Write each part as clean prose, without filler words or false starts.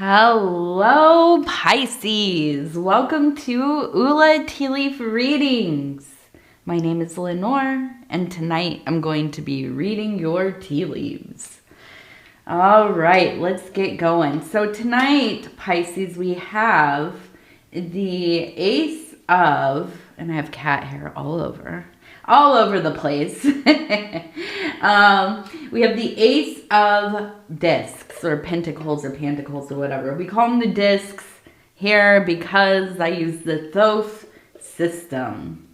Hello, Pisces. Welcome to Ula Tea Leaf Readings. My name is Lenor, and tonight I'm going to be reading your tea leaves. All right, let's get going. So tonight, Pisces, we have the Ace of, and I have cat hair all over the place. We have the Ace of Discs or Pentacles or Pantacles or whatever. We call them the discs here because I use the Thoth system.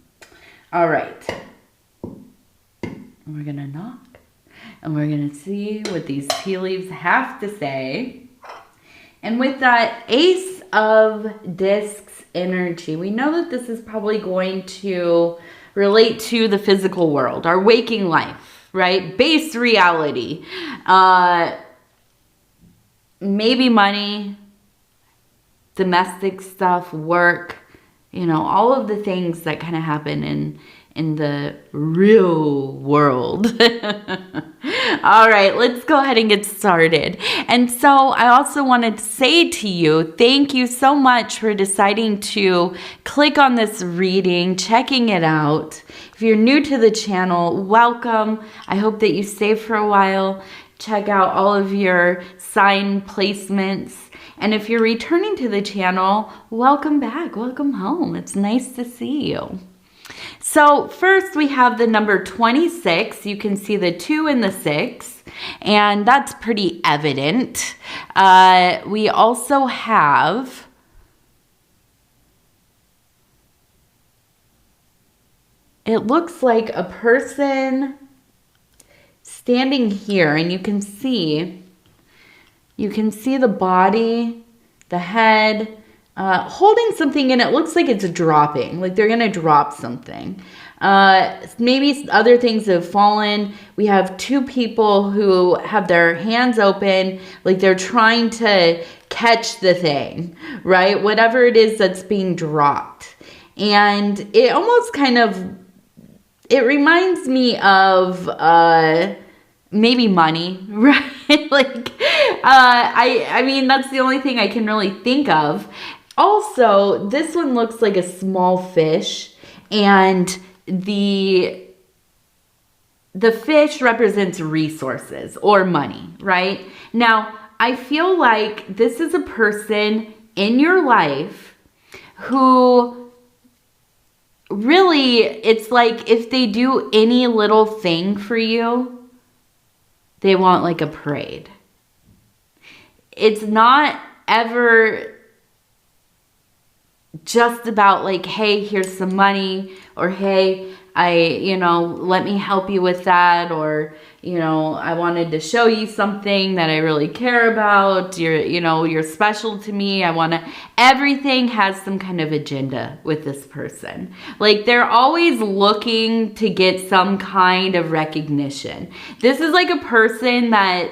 All right. We're going to knock and we're going to see what these tea leaves have to say. And with that Ace of Discs energy, we know that this is probably going to relate to the physical world, our waking life, right? Base reality. Maybe money, domestic stuff, work, all of the things that kind of happen in the real world. All right, let's go ahead and get started. And so I also wanted to say to you, thank you so much for deciding to click on this reading, checking it out. If you're new to the channel, welcome. I hope that you stay for a while. Check out all of your sign placements. And if you're returning to the channel, welcome back, welcome home. It's nice to see you. So first we have the number 26. You can see the 2 and the 6, and that's pretty evident. We also have it looks like a person standing here, and you can see the body, the head, holding something, and it looks like it's dropping, like they're gonna drop something. Maybe other things have fallen. We have 2 people who have their hands open, like they're trying to catch the thing, right? Whatever it is that's being dropped. And it almost it reminds me of maybe money, right? Like, I mean, that's the only thing I can really think of. Also, this one looks like a small fish, and the fish represents resources or money, right? Now, I feel like this is a person in your life who really, it's like if they do any little thing for you, they want like a parade. It's not ever just about like, hey, here's some money, or hey, let me help you with that, or, I wanted to show you something that I really care about. You're special to me. Everything has some kind of agenda with this person. Like they're always looking to get some kind of recognition. This is like a person that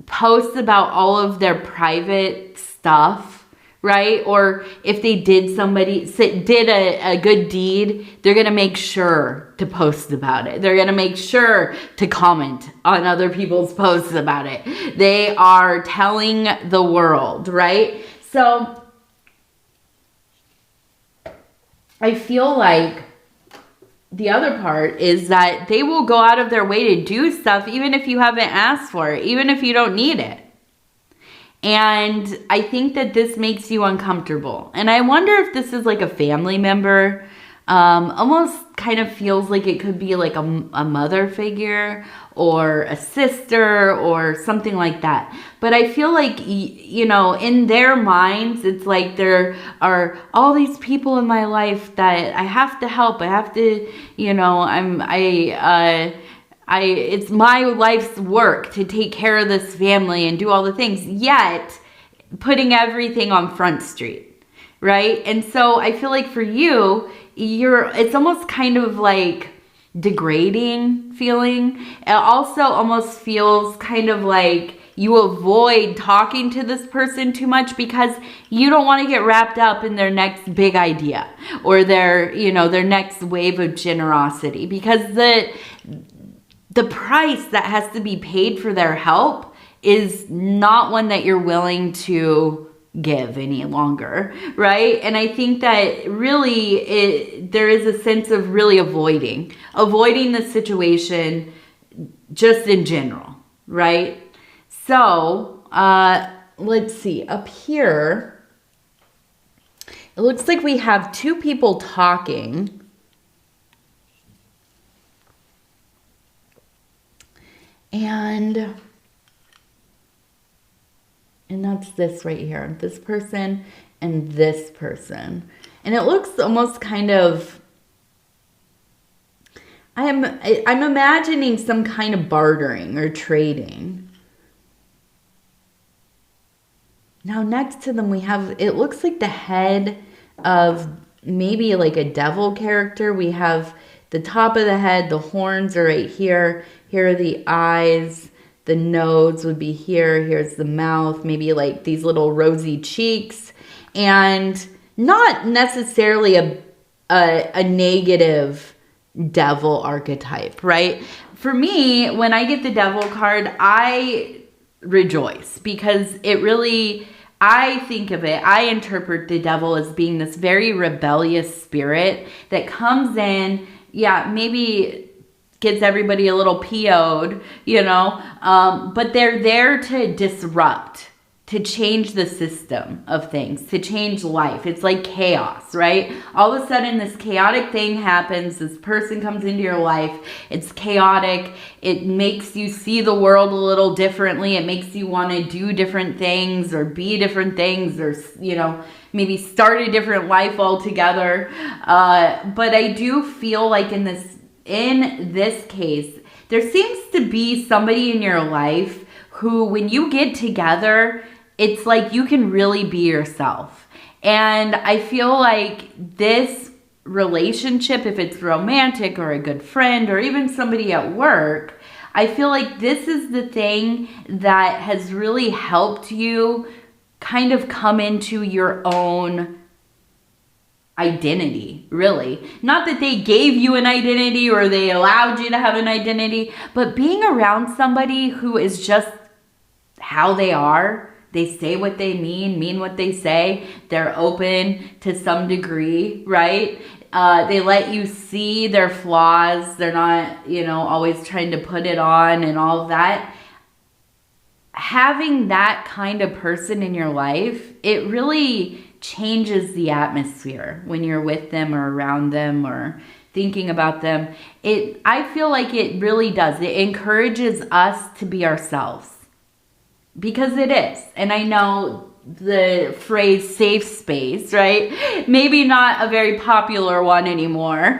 posts about all of their private stuff, right? Or if they did a good deed, they're going to make sure to post about it. They're going to make sure to comment on other people's posts about it. They are telling the world, right? So I feel like the other part is that they will go out of their way to do stuff even if you haven't asked for it, even if you don't need it. And I think that this makes you uncomfortable. And I wonder if this is like a family member. Almost kind of feels like it could be like a mother figure or a sister or something like that. But I feel like, in their minds, it's like there are all these people in my life that I have to help. I have to, it's my life's work to take care of this family and do all the things, yet putting everything on Front Street, right? And so I feel like for you, it's almost kind of like degrading feeling. It also almost feels kind of like you avoid talking to this person too much because you don't want to get wrapped up in their next big idea or their next wave of generosity, because the price that has to be paid for their help is not one that you're willing to give any longer, right? And I think that really there is a sense of really avoiding the situation just in general, right? So let's see, up here, it looks like we have two people talking. And that's this right here, this person and this person. And it looks almost kind of, I'm imagining some kind of bartering or trading. Now next to them we have, it looks like the head of maybe like a devil character. We have the top of the head, the horns are right here. Here are the eyes. The nose would be here. Here's the mouth, maybe like these little rosy cheeks. And not necessarily a negative devil archetype, right? For me, when I get the devil card, I rejoice because it really, I think of it, I interpret the devil as being this very rebellious spirit that comes in, yeah, maybe gets everybody a little PO'd, you know, but they're there to disrupt, to change the system of things, to change life. It's like chaos, right? All of a sudden this chaotic thing happens, this person comes into your life, it's chaotic, it makes you see the world a little differently, it makes you want to do different things or be different things or, you know, maybe start a different life altogether. But I do feel like in this case, there seems to be somebody in your life who, when you get together, it's like you can really be yourself. And I feel like this relationship, if it's romantic or a good friend or even somebody at work, I feel like this is the thing that has really helped you kind of come into your own identity, really. Not that they gave you an identity or they allowed you to have an identity, but being around somebody who is just how they are. They say what they mean what they say. They're open to some degree, right? They let you see their flaws. They're not, you know, always trying to put it on and all of that. Having that kind of person in your life, it really changes the atmosphere when you're with them or around them or thinking about them. I feel like it really does. It encourages us to be ourselves. Because it is. And I know the phrase safe space, right? Maybe not a very popular one anymore.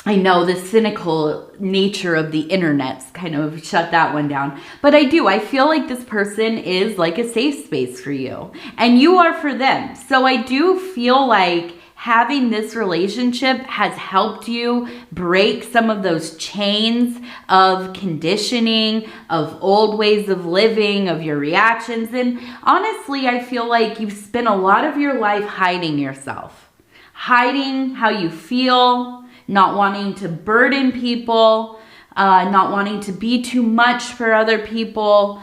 I know the cynical nature of the internet's kind of shut that one down. But I feel like this person is like a safe space for you. And you are for them. So I do feel like having this relationship has helped you break some of those chains of conditioning, of old ways of living, of your reactions. And honestly, I feel like you've spent a lot of your life hiding yourself, hiding how you feel, not wanting to burden people, not wanting to be too much for other people,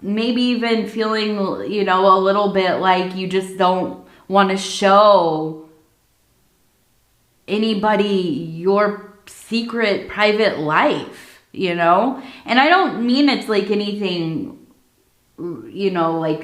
maybe even feeling, you know, a little bit like you just don't want to show anybody your secret private life, you know? And I don't mean it's like anything, you know, like,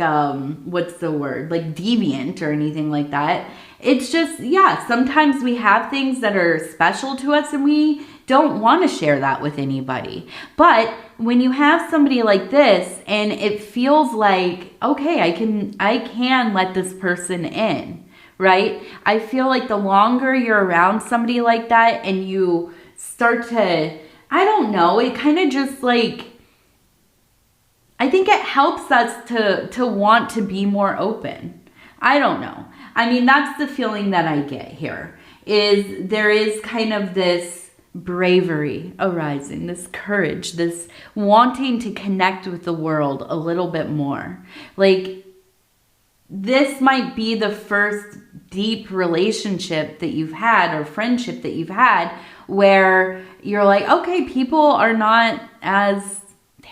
what's the word? Like deviant or anything like that. It's just, yeah, sometimes we have things that are special to us and we don't want to share that with anybody. But when you have somebody like this and it feels like, okay, I can let this person in, right? I feel like the longer you're around somebody like that and you start to, I don't know, it kind of just like, I think it helps us to want to be more open. I don't know. I mean, that's the feeling that I get here, is there is kind of this bravery arising, this courage, this wanting to connect with the world a little bit more. Like, this might be the first deep relationship that you've had or friendship that you've had where you're like, okay, people are not as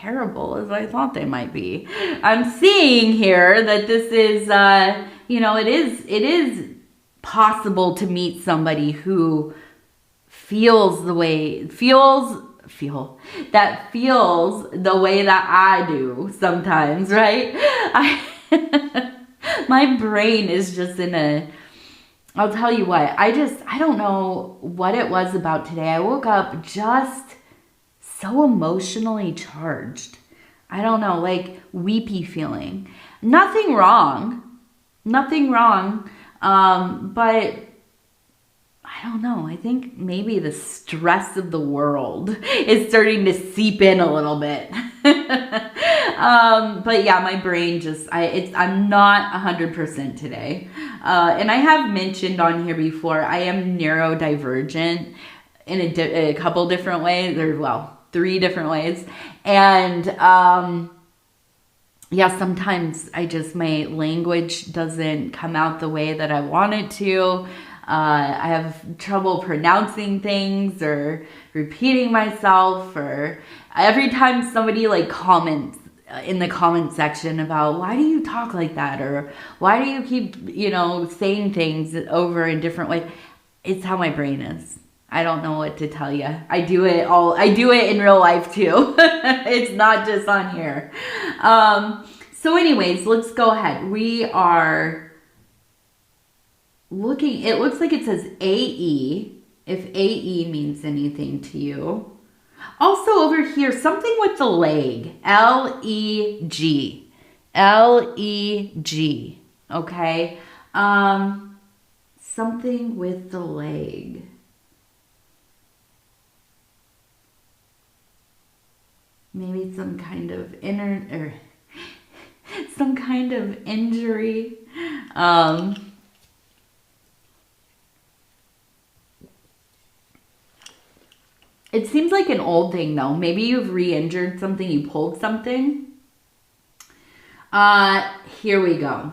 terrible as I thought they might be. I'm seeing here that this is, you know, it is possible to meet somebody who feels the way that I do sometimes, right? My brain is just I'll tell you what, I don't know what it was about today. I woke up just so emotionally charged. I don't know, like weepy feeling. Nothing wrong. But I don't know. I think maybe the stress of the world is starting to seep in a little bit. But yeah, my brain just, I'm not 100% today. And I have mentioned on here before, I am neurodivergent in a couple different ways, or well, 3 different ways. And, yeah, sometimes my language doesn't come out the way that I want it to. I have trouble pronouncing things or repeating myself, or every time somebody like comments in the comment section about why do you talk like that, or why do you keep, you know, saying things over in different ways. It's how my brain is. I don't know what to tell you. I do it in real life too. It's not just on here. So anyways, let's go ahead. We are looking, it looks like it says AE, if AE means anything to you. Also over here, something with the leg, L-E-G, L-E-G, okay? Something with the leg. Maybe some kind of some kind of injury. It seems like an old thing though. Maybe you've re-injured something, you pulled something. Here we go.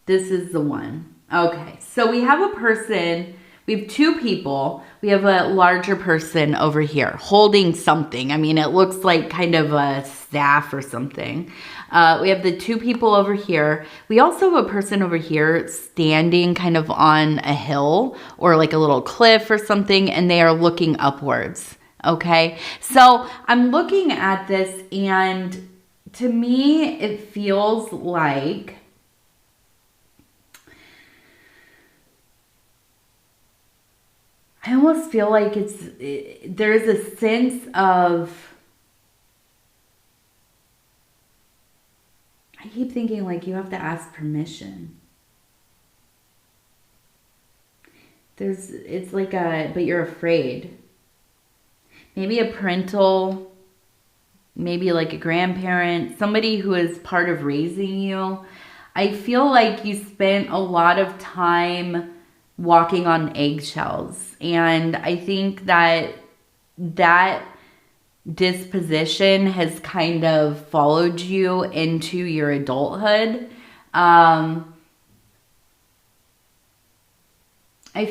This is the one. Okay, so we have a person, we have 2 people. We have a larger person over here holding something. I mean, it looks like kind of a staff or something. We have the 2 people over here. We also have a person over here standing kind of on a hill or like a little cliff or something, and they are looking upwards. Okay, so I'm looking at this, and to me, it feels like I almost feel like there's a sense of, I keep thinking like you have to ask permission. It's like but you're afraid. Maybe a parental, maybe like a grandparent, somebody who is part of raising you. I feel like you spent a lot of time walking on eggshells. And I think that disposition has kind of followed you into your adulthood. I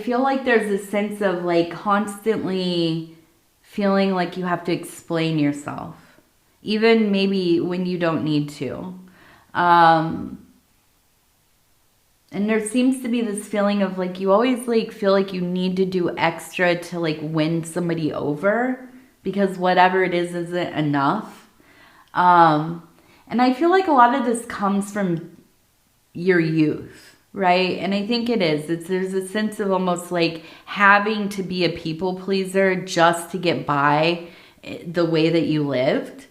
feel like there's a sense of like constantly feeling like you have to explain yourself, even maybe when you don't need to. And there seems to be this feeling of like you always like feel like you need to do extra to like win somebody over because whatever it is isn't enough. And I feel like a lot of this comes from your youth, right? And I think it is. There's a sense of almost like having to be a people pleaser just to get by the way that you lived.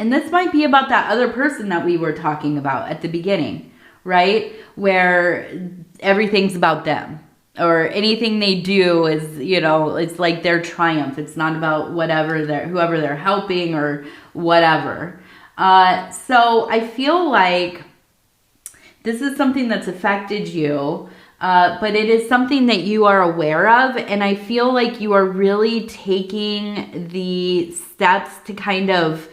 And this might be about that other person that we were talking about at the beginning, right? Where everything's about them, or anything they do is, you know, it's like their triumph. It's not about whoever they're helping or whatever. So I feel like this is something that's affected you, but it is something that you are aware of. And I feel like you are really taking the steps to kind of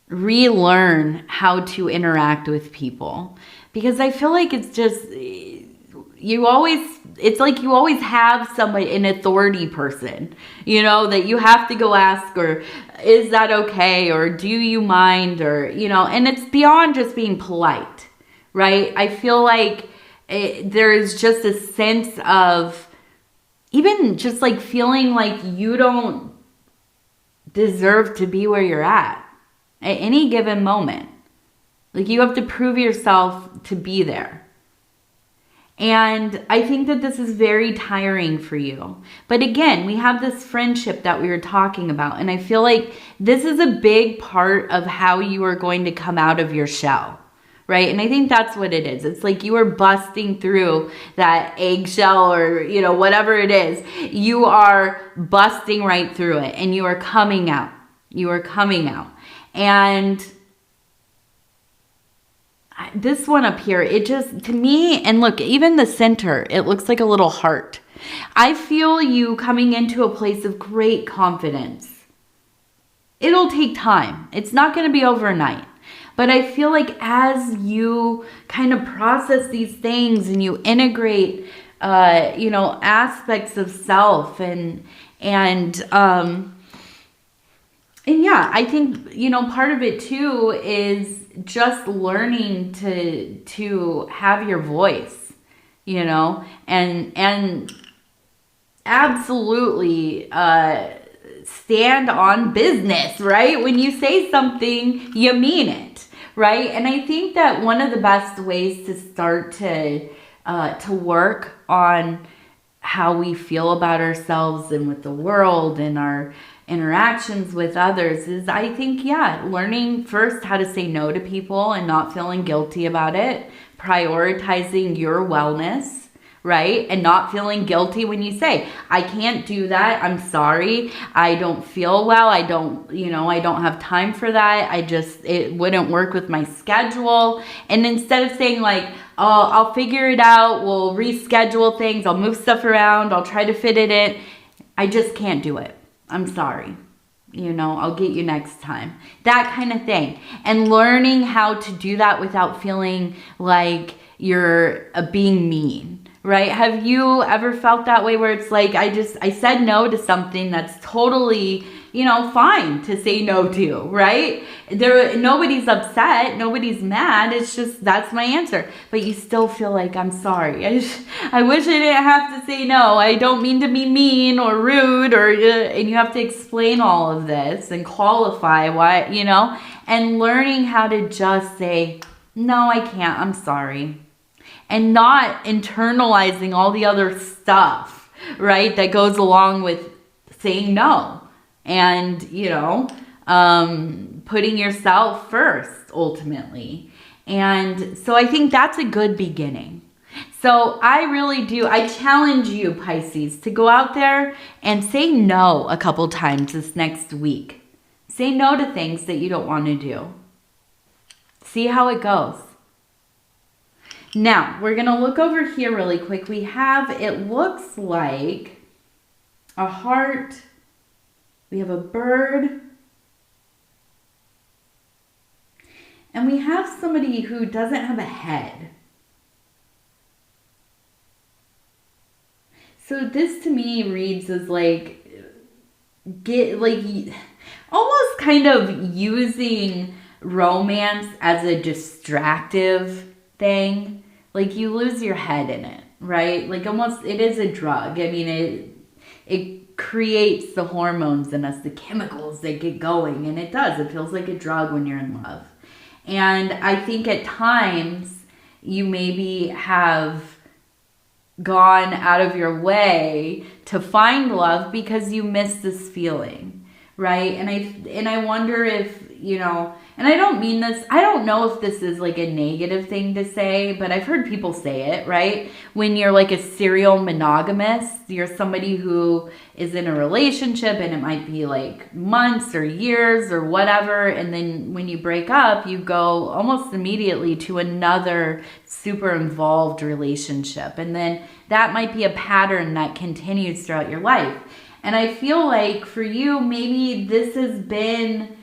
relearn how to interact with people, because I feel like it's just, it's like you always have somebody, an authority person, you know, that you have to go ask, or is that okay? Or do you mind? Or, you know, and it's beyond just being polite, right? I feel like there's just a sense of even just like feeling like you don't deserve to be where you're at any given moment. Like you have to prove yourself to be there. And I think that this is very tiring for you. But again, we have this friendship that we were talking about. And I feel like this is a big part of how you are going to come out of your shell, right? And I think that's what it is. It's like you are busting through that eggshell, or, you know, whatever it is. You are busting right through it and you are coming out. You are coming out. And this one up here, it just, to me, and look, even the center, it looks like a little heart. I feel you coming into a place of great confidence. It'll take time. It's not going to be overnight. But I feel like as you kind of process these things and you integrate, you know, aspects of self and yeah, I think, you know, part of it too is just learning to have your voice, you know, and absolutely stand on business, right? When you say something, you mean it, right? And I think that one of the best ways to start to work on how we feel about ourselves and with the world and our interactions with others is, I think, yeah, learning first how to say no to people and not feeling guilty about it, prioritizing your wellness, right? And not feeling guilty when you say, I can't do that. I'm sorry. I don't feel well. I don't have time for that. It wouldn't work with my schedule. And instead of saying like, oh, I'll figure it out. We'll reschedule things. I'll move stuff around. I'll try to fit it in. I just can't do it. I'm sorry. You know, I'll get you next time. That kind of thing. And learning how to do that without feeling like you're being mean, right? Have you ever felt that way where it's like, I said no to something that's totally, you know, fine to say no to, right? Nobody's upset. Nobody's mad. It's just, that's my answer. But you still feel like, I'm sorry. I wish I didn't have to say no. I don't mean to be mean or rude, and you have to explain all of this and qualify why, you know, and learning how to just say, no, I can't. I'm sorry. And not internalizing all the other stuff, right, that goes along with saying no. And, you know, putting yourself first, ultimately. And so I think that's a good beginning. So I challenge you, Pisces, to go out there and say no a couple times this next week. Say no to things that you don't want to do. See how it goes. Now, we're going to look over here really quick. We have, it looks like a heart. We have a bird. And we have somebody who doesn't have a head. So this to me reads as like, almost kind of using romance as a distractive thing. Like you lose your head in it, right? Like almost, it is a drug. I mean, it creates the hormones in us, the chemicals that get going, and it does. It feels like a drug when you're in love. And I think at times you maybe have gone out of your way to find love because you miss this feeling, right? And I wonder if, you know, and I don't mean this, I don't know if this is like a negative thing to say, but I've heard people say it, right? When you're like a serial monogamous, you're somebody who is in a relationship and it might be like months or years or whatever. And then when you break up, you go almost immediately to another super involved relationship. And then that might be a pattern that continues throughout your life. And I feel like for you, maybe this has been,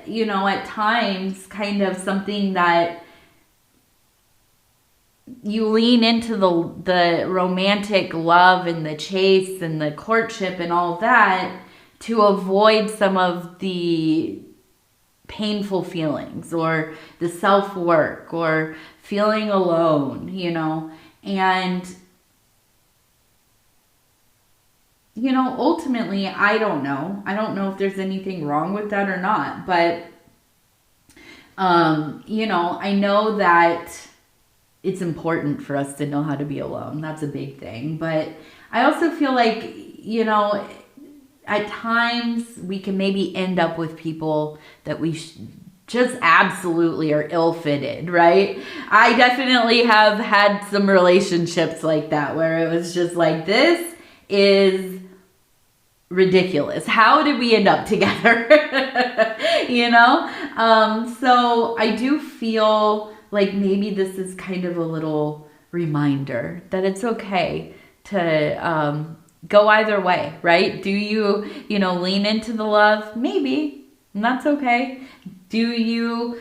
you know, at times kind of something that you lean into the romantic love and the chase and the courtship and all that to avoid some of the painful feelings or the self-work or feeling alone, you know. And, you know, ultimately, I don't know if there's anything wrong with that or not, but you know, I know that it's important for us to know how to be alone. That's a big thing. But I also feel like, you know, at times we can maybe end up with people that we just absolutely are ill-fitted, right? I definitely have had some relationships like that where it was just like, this is ridiculous. How did we end up together? You know? So I do feel like maybe this is kind of a little reminder that it's okay to go either way, right? Do you, you know, lean into the love? Maybe, and that's okay. Do you,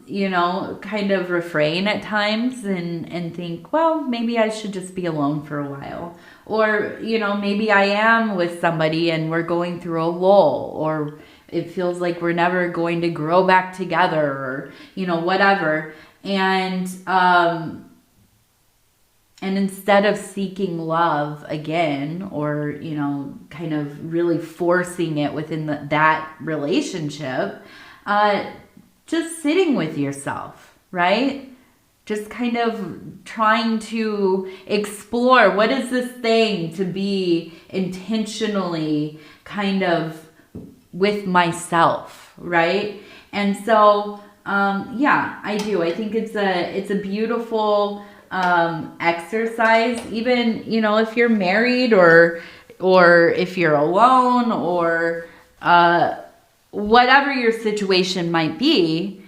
you know, kind of refrain at times and think, well, maybe I should just be alone for a while. Or, you know, maybe I am with somebody and we're going through a lull, or it feels like we're never going to grow back together, or, you know, whatever. And instead of seeking love again, or, you know, kind of really forcing it within that relationship, just sitting with yourself, right? Just kind of trying to explore, what is this thing to be intentionally kind of with myself, right? And so, yeah, I do. I think it's a beautiful exercise, even, you know, if you're married or if you're alone, or whatever your situation might be.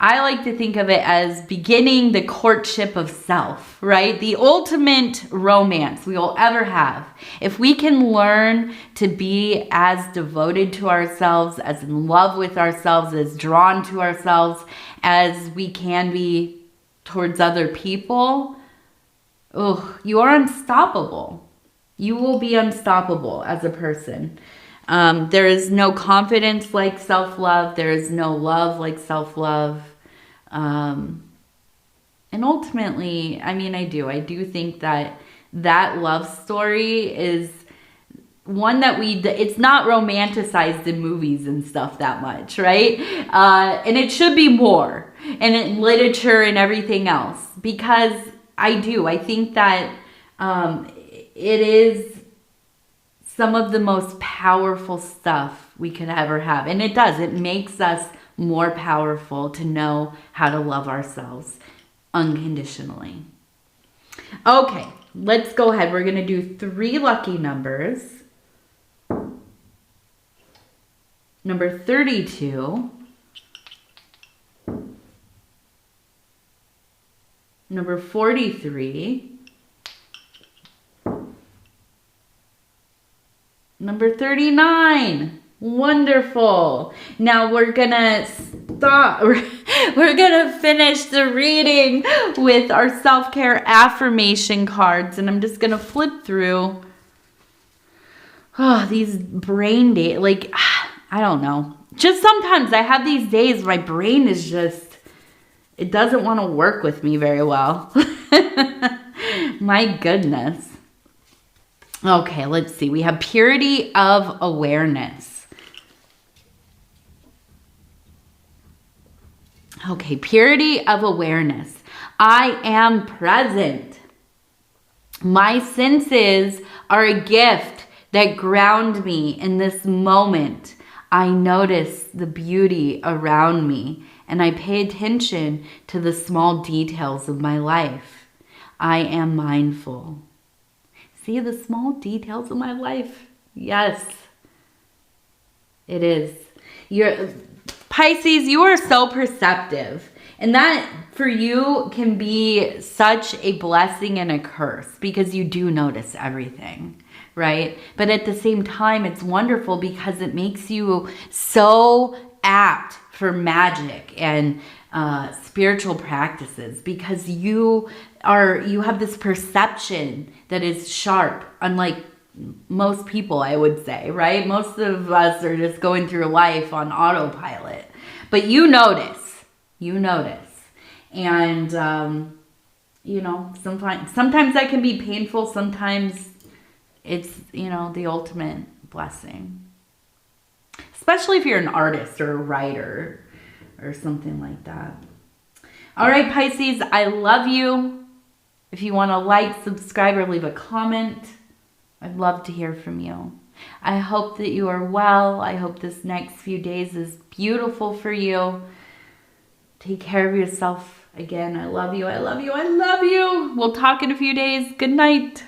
I like to think of it as beginning the courtship of self, right? The ultimate romance we will ever have. If we can learn to be as devoted to ourselves, as in love with ourselves, as drawn to ourselves as we can be towards other people, you are unstoppable. You will be unstoppable as a person. There is no confidence like self-love. There is no love like self-love. And ultimately, I mean, I do think that love story is one that it's not romanticized in movies and stuff that much, right? And it should be more, and in literature and everything else, because I think that, it is some of the most powerful stuff we could ever have. And it makes us more powerful to know how to love ourselves unconditionally. Okay, let's go ahead. We're going to do 3 lucky numbers. Number 32. Number 43. Number 39. Wonderful. Now we're gonna stop. We're gonna finish the reading with our self-care affirmation cards, and I'm just gonna flip through. Oh, these brain days, like, I don't know. Just sometimes I have these days my brain is just, it doesn't want to work with me very well. My goodness. Okay, let's see. We have purity of awareness. Okay, purity of awareness. I am present. My senses are a gift that ground me in this moment. I notice the beauty around me, and I pay attention to the small details of my life. I am mindful. See the small details of my life? Yes, it is. Pisces, you are so perceptive. And that for you can be such a blessing and a curse, because you do notice everything, right? But at the same time, it's wonderful because it makes you so apt for magic and spiritual practices, because you have this perception that is sharp, unlike most people, I would say, right? Most of us are just going through life on autopilot, but you notice, and you know, sometimes that can be painful. Sometimes it's, you know, the ultimate blessing, especially if you're an artist or a writer or something like that. All right, Pisces, I love you. If you want to like, subscribe, or leave a comment, I'd love to hear from you. I hope that you are well. I hope this next few days is beautiful for you. Take care of yourself. Again, I love you. I love you. I love you. We'll talk in a few days. Good night.